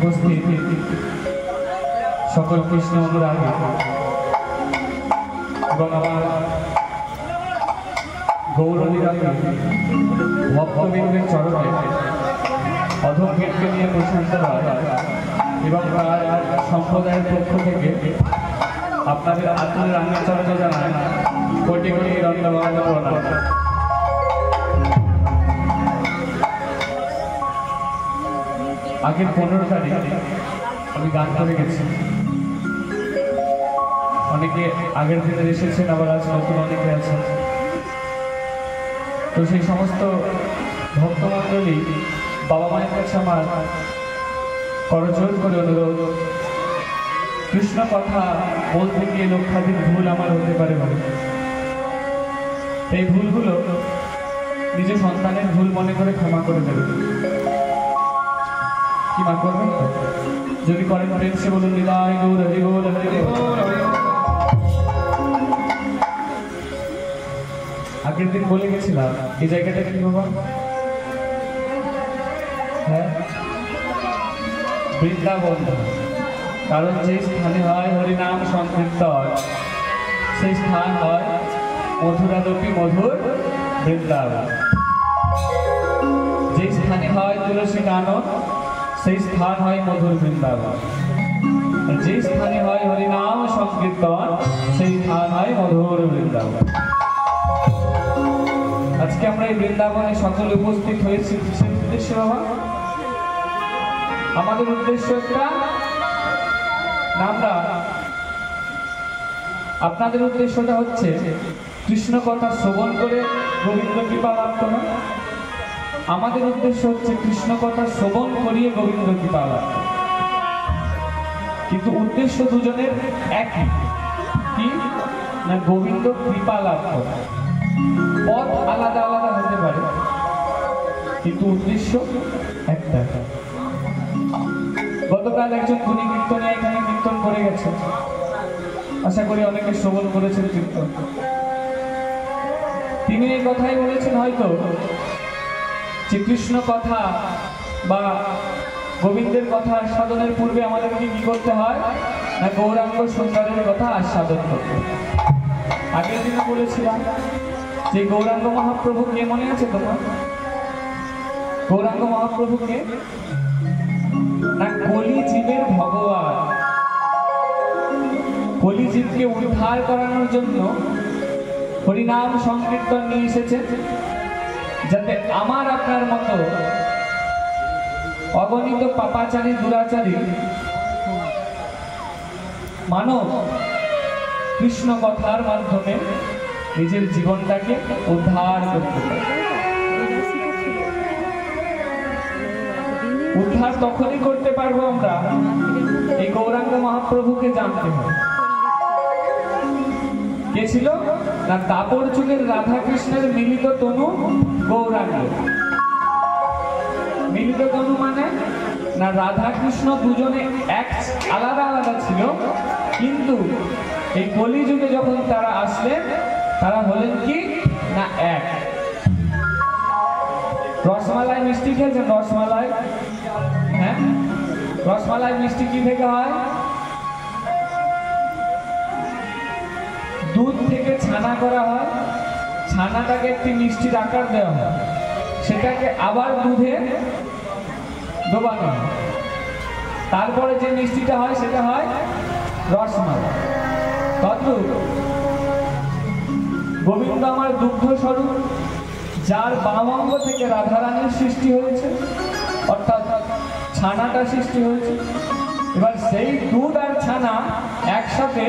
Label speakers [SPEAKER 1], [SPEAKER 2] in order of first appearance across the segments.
[SPEAKER 1] উপস্থিত সকল কৃষ্ণ অনুরাগী এবং আমার গৌরনীরাগী ভক্তবৃন্দের চরণে অধম গীতকে নিয়ে প্রশংসা হয় এবং তার সম্প্রদায়ের পক্ষ থেকে আপনাদের আত্মীয় রান্নাচর্যা জানায় কোটি কোটি দণ্ডবাদ প্রণাম। আগের 15 তারিখ আমি গান করে গেছি, অনেকে আগের দিনে এসেছেন, আবার আজ নতুন অনেকে আছেন। তো সেই সমস্ত ভক্তমণ্ডলী বাবা মায়ের কাছে আমার করজোর করে অনুরোধ, কৃষ্ণ কথা বলতে গিয়ে লক্ষাধিক ভুল আমার হতে পারে বলে এই ভুলগুলো নিজের সন্তানের ভুল মনে করে ক্ষমা করে দেবে। কি মা করবেন? যদি করেন প্রেম সে বলুন নিতাই গৌর হরি গৌর হরি গৌর। আগের দিন বলে গেছিলাম এই জায়গাটা কি বাবা? হ্যাঁ, বৃন্দাবন। কারণ যে স্থানে হয় হরিনাম সংকীর্তন সেই স্থান হয় মধুরাদপি মধুর বৃন্দাবন। যে স্থানে হয় তুলসী কানন সেই স্থান হয় মধুর বৃন্দাবন। যে স্থানে হয় হরিনাম সংকীর্তন সেই স্থান হয় মধুর বৃন্দাবন। আজকে আমরা এই বৃন্দাবনে সকলে উপস্থিত হয়েছি কিসের উদ্দেশ্যে বাবা? আমাদের উদ্দেশ্য একটা, আমরা আপনাদের উদ্দেশ্যটা হচ্ছে কৃষ্ণ কথা শ্রবণ করে গোবিন্দ কৃপা লাভ করা। আমাদের উদ্দেশ্য হচ্ছে কৃষ্ণ কথা শ্রবণ করিয়ে গোবিন্দ কৃপা লাভ করা। কিন্তু উদ্দেশ্য দুজনের একই, কি না গোবিন্দ কৃপা লাভ করা। পথ আলাদা আলাদা হতে পারে কিন্তু উদ্দেশ্য একটা। গতকাল একজন গুণী কীর্তনে এখানে কীর্তন করে গেছে, আশা করি অনেকে শ্রবণ করেছেন কীর্তন। তিনি এই কথাই বলেছেন হয়তো যে কৃষ্ণ কথা বা গোবিন্দের কথা আস্বাদনের পূর্বে আমাদেরকে কি করতে হয় না গৌরাঙ্গ সুন্দরের কথা আস্বাদন করতে। আগের দিনে বলেছিলাম যে গৌরাঙ্গ মহাপ্রভু কে মনে আছে তোমার? গৌরাঙ্গ মহাপ্রভু কে না কলি জীবের ভগবান। কলি জীবকে উদ্ধার করানোর জন্য হরিনাম সংকীর্তন নিয়ে এসেছেন, যাতে আমার আপনার মতো অগণিত পাপাচারী দুরাচারী মানব কৃষ্ণ কথার মাধ্যমে নিজের জীবনটাকে উদ্ধার করতে পারে। উদ্ধার তখনই করতে পারবো আমরা এই গৌরাঙ্গ মহাপ্রভুকে জানতে হবে। কে ছিল না দাপর যুগের রাধা কৃষ্ণের মিলিত তনু গৌরাঙ্গ। মিলিত তনু মানে না রাধা কৃষ্ণ দুজনে এক আলাদা আলাদা ছিল, কিন্তু এই কলিযুগে যখন তারা আসলেন তারা হলেন কি না এক। রসমালাই মিষ্টি খেয়েছেন? রসমালাই, হ্যাঁ, রসমালাই মিষ্টি কি থেকে হয়? দুধ থেকে ছানা করা হয়, ছানাটাকে একটি মিষ্টির আকার দেওয়া হয়, সেটাকে আবার দুধে ডোবানো হয়, তারপরে যে মিষ্টিটা হয় সেটা হয় রসমালাই। তদ্রূপ গোবিন্দ আমার দুগ্ধ স্বরূপ, যার বাম অঙ্গ থেকে রাধারানীর সৃষ্টি হয়েছে, অর্থাৎ ছানাটা সৃষ্টি হয়েছে। এবার সেই দুধ আর ছানা একসাথে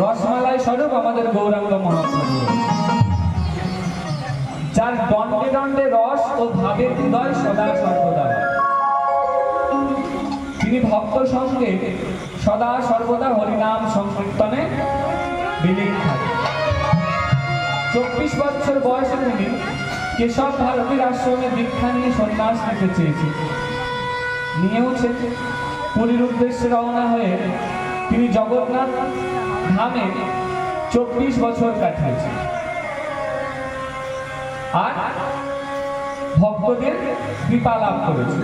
[SPEAKER 1] রসমালাই স্বরূপ আমাদের গৌরাঙ্গ মহাপ্রভু, যার দণ্ডে দণ্ডে রস ও ভাবের হৃদয় সদা সর্বদা। তিনি ভক্ত সঙ্গে সদা সর্বদা হরিনাম সংকীর্তনে বিলীন থাকেন। 24 বছর বয়সে তিনি কেশব ভারতীর আশ্রমে দীক্ষা নিয়ে সন্ন্যাস নিতে চেয়েছেন। নিয়েওছে পুরীর উদ্দেশ্যে রওনা হয়ে তিনি জগন্নাথ ধামে 24 বছর কাটিয়েছেন আর ভক্তদের কৃপা লাভ করেছে।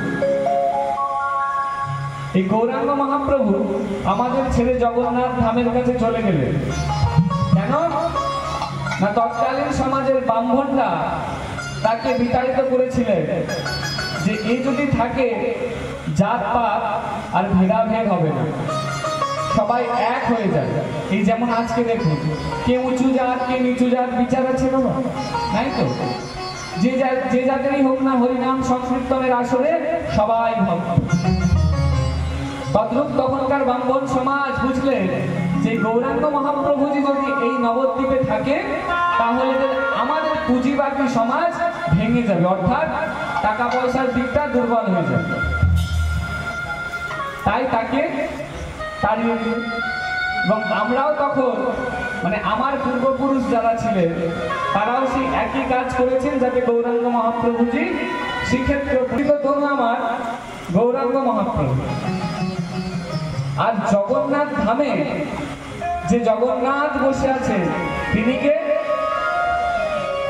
[SPEAKER 1] এই গৌরাঙ্গ মহাপ্রভু আমাদের ছেড়ে জগন্নাথ ধামের কাছে চলে গেলেন। কেন না, তৎকালীন সমাজের ব্রাহ্মণরা তাকে বিতাড়িত করেছিলেন যে এই যদি থাকে জাত পাত আর ভেদাভেদ হবে না, সবাই এক হয়ে যাবে। এই যেমন আজকে দেখুন, কে উঁচু জাত কে নিচু জাত বিচার আছে না, তাই তো? যে জাতেরই হোক না, হরিনাম সংকীর্তনের আসরে সবাই ভক্ত। তদ্রূপ তখনকার ব্রাহ্মণ সমাজ বুঝলেন যে গৌরাঙ্গ মহাপ্রভুজি যদি এই নবদ্বীপে থাকে তাহলে আমাদের পুঁজিবাদী সমাজ ভেঙে যাবে, অর্থাৎ টাকা পয়সার দিকটা দুর্বল হয়ে যাবে। তাই তাকে তাড়িয়ে দিল। এবং আমরাও তখন মানে আমার পূর্বপুরুষ যারা ছিলেন তারাও সেই একই কাজ করেছেন, যাতে গৌরাঙ্গ মহাপ্রভুজি শ্রীক্ষেত্র ধরুন আমার গৌরাঙ্গ মহাপ্রভু। আর জগন্নাথ ধামে যে জগন্নাথ বসে আছে তিনি কে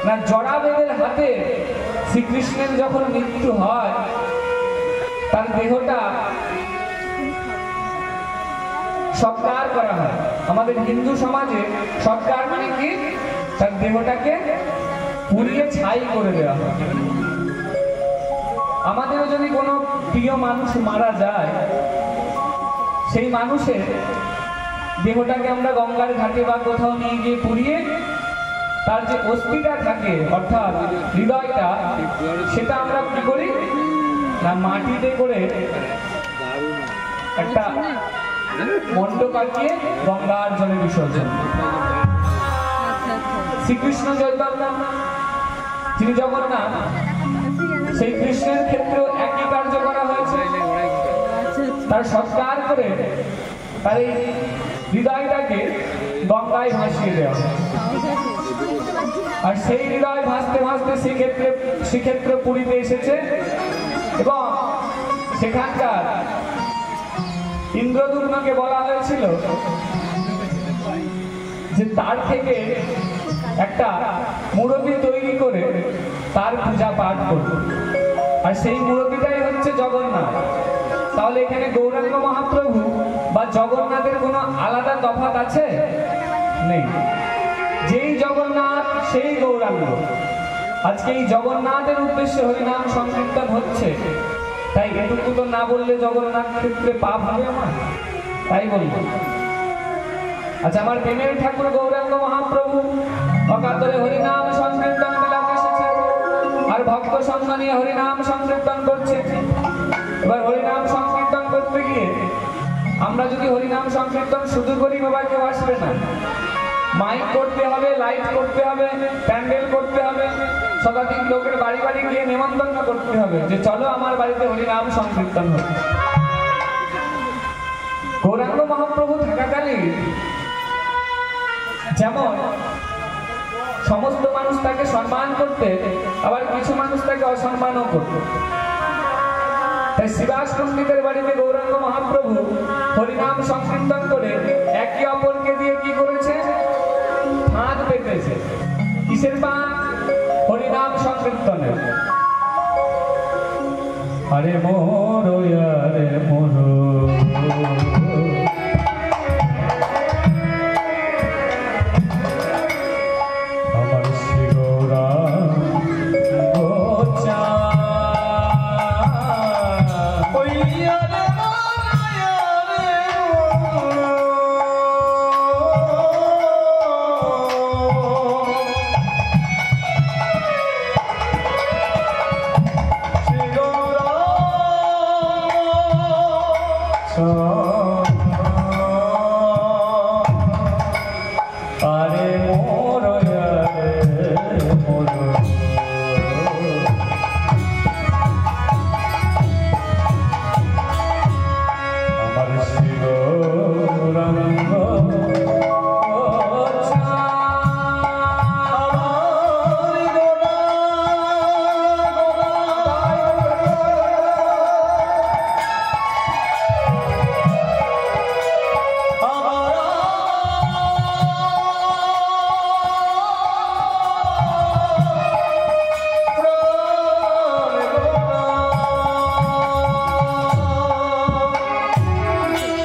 [SPEAKER 1] না, জরাবেদের হাতে শ্রীকৃষ্ণের যখন মৃত্যু হয় তার দেহটা সৎকার করা হয়। আমাদের হিন্দু সমাজে সৎকার মানে কি, তার দেহটাকে পুড়িয়ে ছাই করে দেওয়া হয়। আমাদেরও যদি কোনো প্রিয় মানুষ মারা যায়, সেই মানুষের দেহটাকে আমরা গঙ্গার ঘাটে বা কোথাও নিয়ে গিয়ে পুড়িয়ে তার যে অস্থিটা থাকে অর্থাৎ হৃদয়টা, সেটা আমরা কি করি না, মাটিতে করে একটা মণ্ডপ আঁকিয়ে গঙ্গার জলে বিসর্জন। শ্রীকৃষ্ণ চৈতন্য তিনি জগন্নাথ, সেই কৃষ্ণের ক্ষেত্রেও একই কার্য করা হয়েছে। তার সৎকার করে তার এই হৃদয়টাকে গঙ্গায় ভাসিয়ে দেওয়া, আর সেই হৃদয় ভাসতে ভাসতে শ্রীক্ষেত্র পুরীতে এসেছে। এবং সেখানকার ইন্দ্রদুম্নকে বলা হয়েছিল যে তার থেকে একটা মূর্তি তৈরি করে তার পূজা পাঠ করবে, আর সেই মূর্তিটাই হচ্ছে জগন্নাথ। তাহলে এখানে গৌরাঙ্গ মহাপ্রভু বা জগন্নাথের কোনো আলাদা তফাৎ আছে? নেই। যেই জগন্নাথ সেই গৌরাঙ্গ। আজকে এই জগন্নাথের উদ্দেশ্যে হরিনাম সংকীর্তন হচ্ছে, তাই এটুকু তো না বললে জগন্নাথ ক্ষেত্রে পাপ হবে আমার, তাই বলবো। আচ্ছা, আমার প্রেমের ঠাকুর গৌরাঙ্গ মহাপ্রভু অকাতরে হরিনাম সংকীর্তন মেলাতে এসেছে, আর ভক্ত সঙ্গ নিয়ে হরিনাম সংকীর্তন করছে। এবার হরিনাম সংকীর্তন করতে গিয়ে আমরা যদি হরিনাম সংকীর্তন শুধু করি, বাবা কেউ আসবে না। মাইক করতে হবে, লাইট করতে হবে, প্যান্ডেল করতে হবে, শতাধিক লোকের বাড়ি বাড়ি গিয়ে নিমন্ত্রণ করতে হবে যে চলো আমার বাড়িতে হরিনাম সংকীর্তন হবে। গৌরাঙ্গ মহাপ্রভু থাকাকালীন যেমন সমস্ত মানুষ তাকে সম্মান করতে, আবার কিছু মানুষ তাকে অসম্মানও করত। তাই শিবাস পণ্ডিতের বাড়িতে গৌরাঙ্গ মহাপ্রভু হরিনাম সংকীর্তন করে একে অপরকে দিয়ে কি করেছে, ফাঁদ পেতেছে। কিসের ফাঁদ? হরিনাম সংকীর্তনের। আরে মোর আরে মোর আমার শ্রী গৌরাঙ্গ চা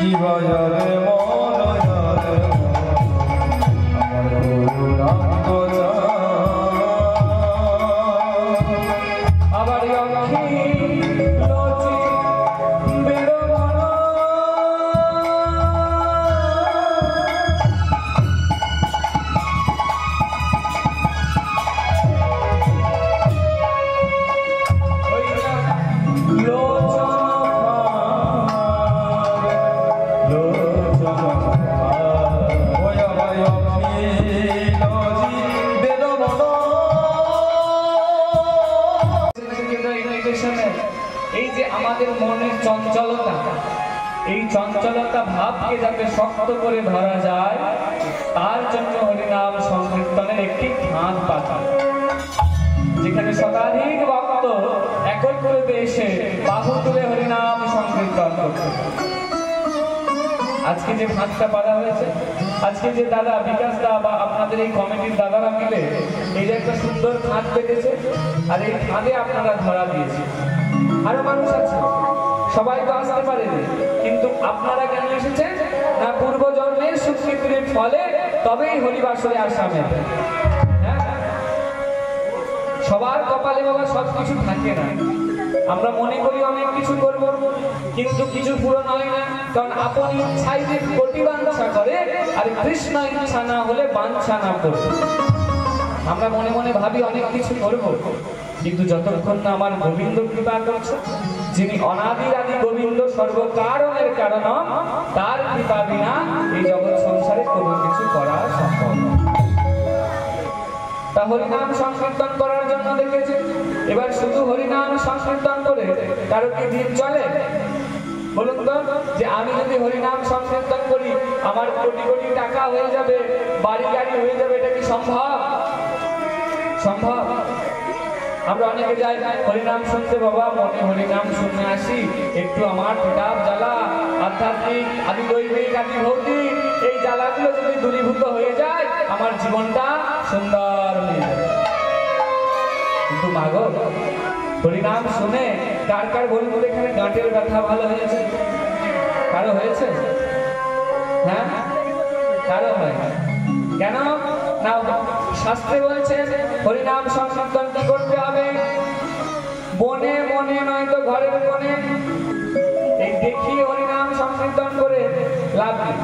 [SPEAKER 2] শিবায়ারে মনয়ারে আমার গৌরাঙ্গ
[SPEAKER 1] আবার অক্ষী লচি বেরোমন এই যে আমাদের মনের চঞ্চলতা, এই চঞ্চলতা ভাবকে যাতে শক্ত করে ধরা যায় তার জন্য হরিনাম সংকীর্তনের একটি ফাঁদ পাতা, যেখানে শতাধিক ভক্ত একত্রিত এসে বাহু তুলে হরিনাম সংকীর্তন করতে। আজকে যে ফাঁদটা পাড়া হয়েছে, আজকে যে দাদা বিকাশ দা বা আপনাদের এই কমিটির দাদারা মিলে এই যে একটা সুন্দর ফাঁদ পেতেছে, আর এই ফাঁদে আপনারা ধরা দিয়েছে। আরো মানুষ আছে, সবাই তো আসতে পারেনি, কিন্তু আপনারা কেন এসেছেন না পূর্ব জন্মের সুকৃতির ফলে তবেই হরিবাসরে আসামে। হ্যাঁ, সবার কপালে বাবা সবকিছু থাকে না। আমরা মনে করি অনেক কিছু করব, কিন্তু কিছু পূরণ হয় না, কারণ আপন ইচ্ছাই যে কোটি বাঞ্ছা করে, আর কৃষ্ণ ইচ্ছা না হলে বাঞ্ছা না করবে। আমরা মনে মনে ভাবি অনেক কিছু করব, কিন্তু যতক্ষণ না আমার গোবিন্দ কৃপা করছে, যিনি অনাদির আদি গোবিন্দ সর্বকারণের কারণম, তার কৃপা বিনা এই জগৎ সংসারে কোনো কিছু করা সম্ভব নয়। তা হরিনাম সংকীর্তন করার জন্য দেখেছি, এবার শুধু হরিনাম সংকীর্তন করে কারো কি দিন চলে? বলুন তো, যে আমি যদি হরিনাম সংকীর্তন করি আমার কোটি কোটি টাকা হয়ে যাবে, বাড়ি গাড়ি হয়ে যাবে, এটা কি সম্ভব? সম্ভব? আমরা অনেকে যাই হরিনাম শুনতে, বাবা মনে হরিনাম শুনে আসি, একটু আমার পেটাপ জ্বালা আধ্যাত্মিক আদি দৈবিক আদি ভৌতিক এই জ্বালাগুলো যদি দূরীভূত হয়ে যায় আমার জীবনটা সুন্দর হয়ে যাবে। কিন্তু মাগো, হরিনাম শুনে কার কার বলুন এখানে গাঁটের ব্যথা ভালো হয়েছে? কারো হয়েছে? হ্যাঁ, কারো হয়? কেন না? শাস্ত্রে বলছে হরিনাম সংকীর্তন কি করতে হবে? বনে মনে নয় তো ঘরের কোণে। এই দেখিয়ে হরিনাম সংকীর্তন করে লাভ নেই।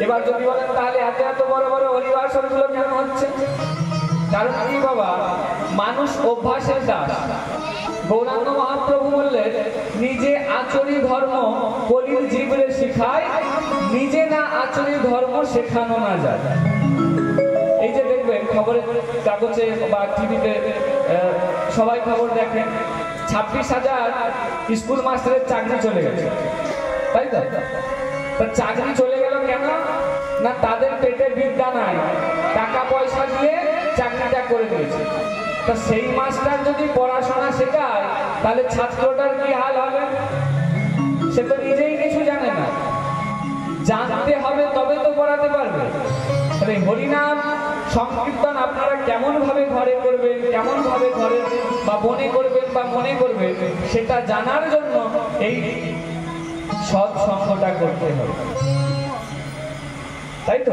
[SPEAKER 1] এবার যদি বলেন তাহলে এত এত বড় বড় হরিবাসর গুলো কেন হচ্ছে? কারণ কি বাবা, মানুষ অভ্যাসের দাস। গৌরাঙ্গ মহাপ্রভু বললেন, নিজে আচরি ধর্ম কলির জীবরে শিখায়, নিজে না আচরি ধর্ম শেখানো না যায়। এই যে দেখবেন খবরের কাগজে বা টিভিতে সবাই খবর দেখেন, 26,000 স্কুল মাস্টারের চাকরি চলে গেছে, তাই তো? চাকরি চলে গেল কেন না? তাদের পেটে বিদ্যা নাই, টাকা পয়সা দিয়ে চাকরিটা করে দিয়েছে। তা সেই মাস্টার যদি পড়াশোনা শেখায় তাহলে ছাত্রটার কি হাল হবে? সে তো নিজেই কিছু জানে না, জানতে হবে তবে তো পড়াতে পারবে। তাহলে হরিনাম সংকীর্তন আপনারা কেমন ভাবে ঘরে করবেন, কেমন ভাবে ঘরে বা বনে করবেন বা মনে করবেন, সেটা জানার জন্য এই সৎসঙ্গটা করতে হবে, তাই তো?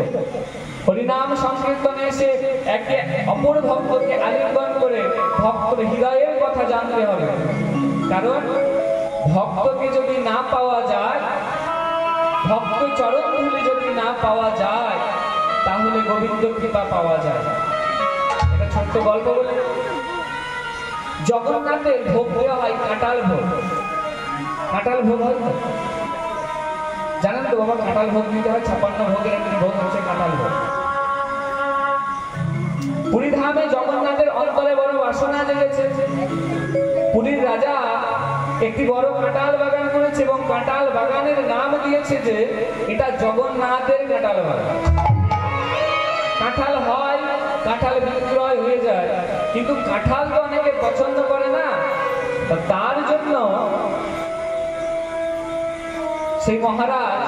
[SPEAKER 1] হরিনাম সংকীর্তনে এসে একে অপর ভক্তকে আলিঙ্গন করে ভক্তের হৃদয়ের কথা জানতে হবে। কারণ ভক্তকে যদি না পাওয়া যায়, ভক্ত চরণ ধুলি যদি না পাওয়া যায়, তাহলে গোবিন্দ কৃপা পাওয়া যায়। একটা ছোট্ট গল্প বলে, জগন্নাথের ভোগ দেওয়া হয় কাঁঠাল ভোগ। কাঁঠাল ভোগ হয় তো জানেন তো বাবা? কাঁঠাল ভোগ দিতে হয়, 56 ভোগের একটি ভোগ হচ্ছে কাঁঠাল ভোগ। পুরী ধামে জগন্নাথের অন্তরে বড় বাসনা জেগেছে। পুরীর রাজা একটি বড় কাঁঠাল বাগান করেছে এবং কাঁঠাল বাগানের নাম দিয়েছে যে এটা জগন্নাথের কাঁঠাল বাগান। কাঁঠাল হয়, কাঁঠাল বিক্রয় হয়ে যায়, কিন্তু কাঁঠাল তো অনেকে পছন্দ করে না। তার জন্য সেই মহারাজ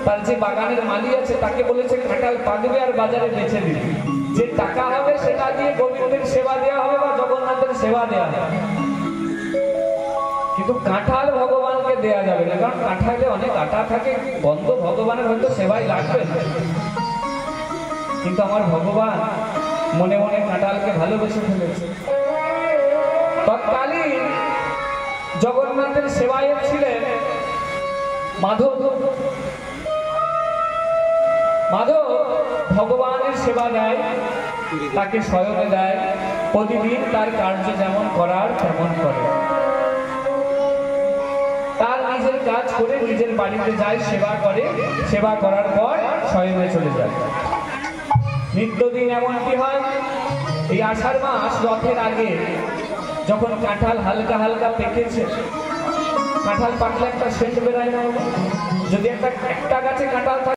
[SPEAKER 1] তার যে বাগানের মালিক আছে তাকে বলেছে কাঁঠাল পাকবে আর বাজারে বেচে দিবে, যে টাকা হবে সেটা দিয়ে গোবিন্দের সেবা দেওয়া হবে বা জগন্নাথের সেবা দেওয়া হবে। কিন্তু কাঁঠাল ভগবানকে দেয়া যাবে না, কারণ কাঁঠালে অনেক আটা থাকে, গন্ধ ভগবানের হয়তো সেবাই লাগবে না। কিন্তু আমার ভগবান মনে মনে কাঁঠালকে ভালোবেসে ফেলেছে। তৎকালীন জগন্নাথের সেবায়ক ছিলেন মাধব। মাধব ভগবানের সেবা দেয়, তাকে শয়নে দেয়, প্রতিদিন তার কার্য যেমন করার তেমন করে। তার নিজের কাজ করে নিজের বাড়িতে যায়, সেবা করে, সেবা করার পর শয়নে চলে যায়। নিত্যদিন এমনটি হয়। এই আষাঢ় মাস রথের আগে যখন কাঁঠাল হালকা হালকা পেকেছে, কাঁঠাল পাকলে একটা সেন্ট বেরায় না? যদি একটা গাছে কাঁঠাল থাকে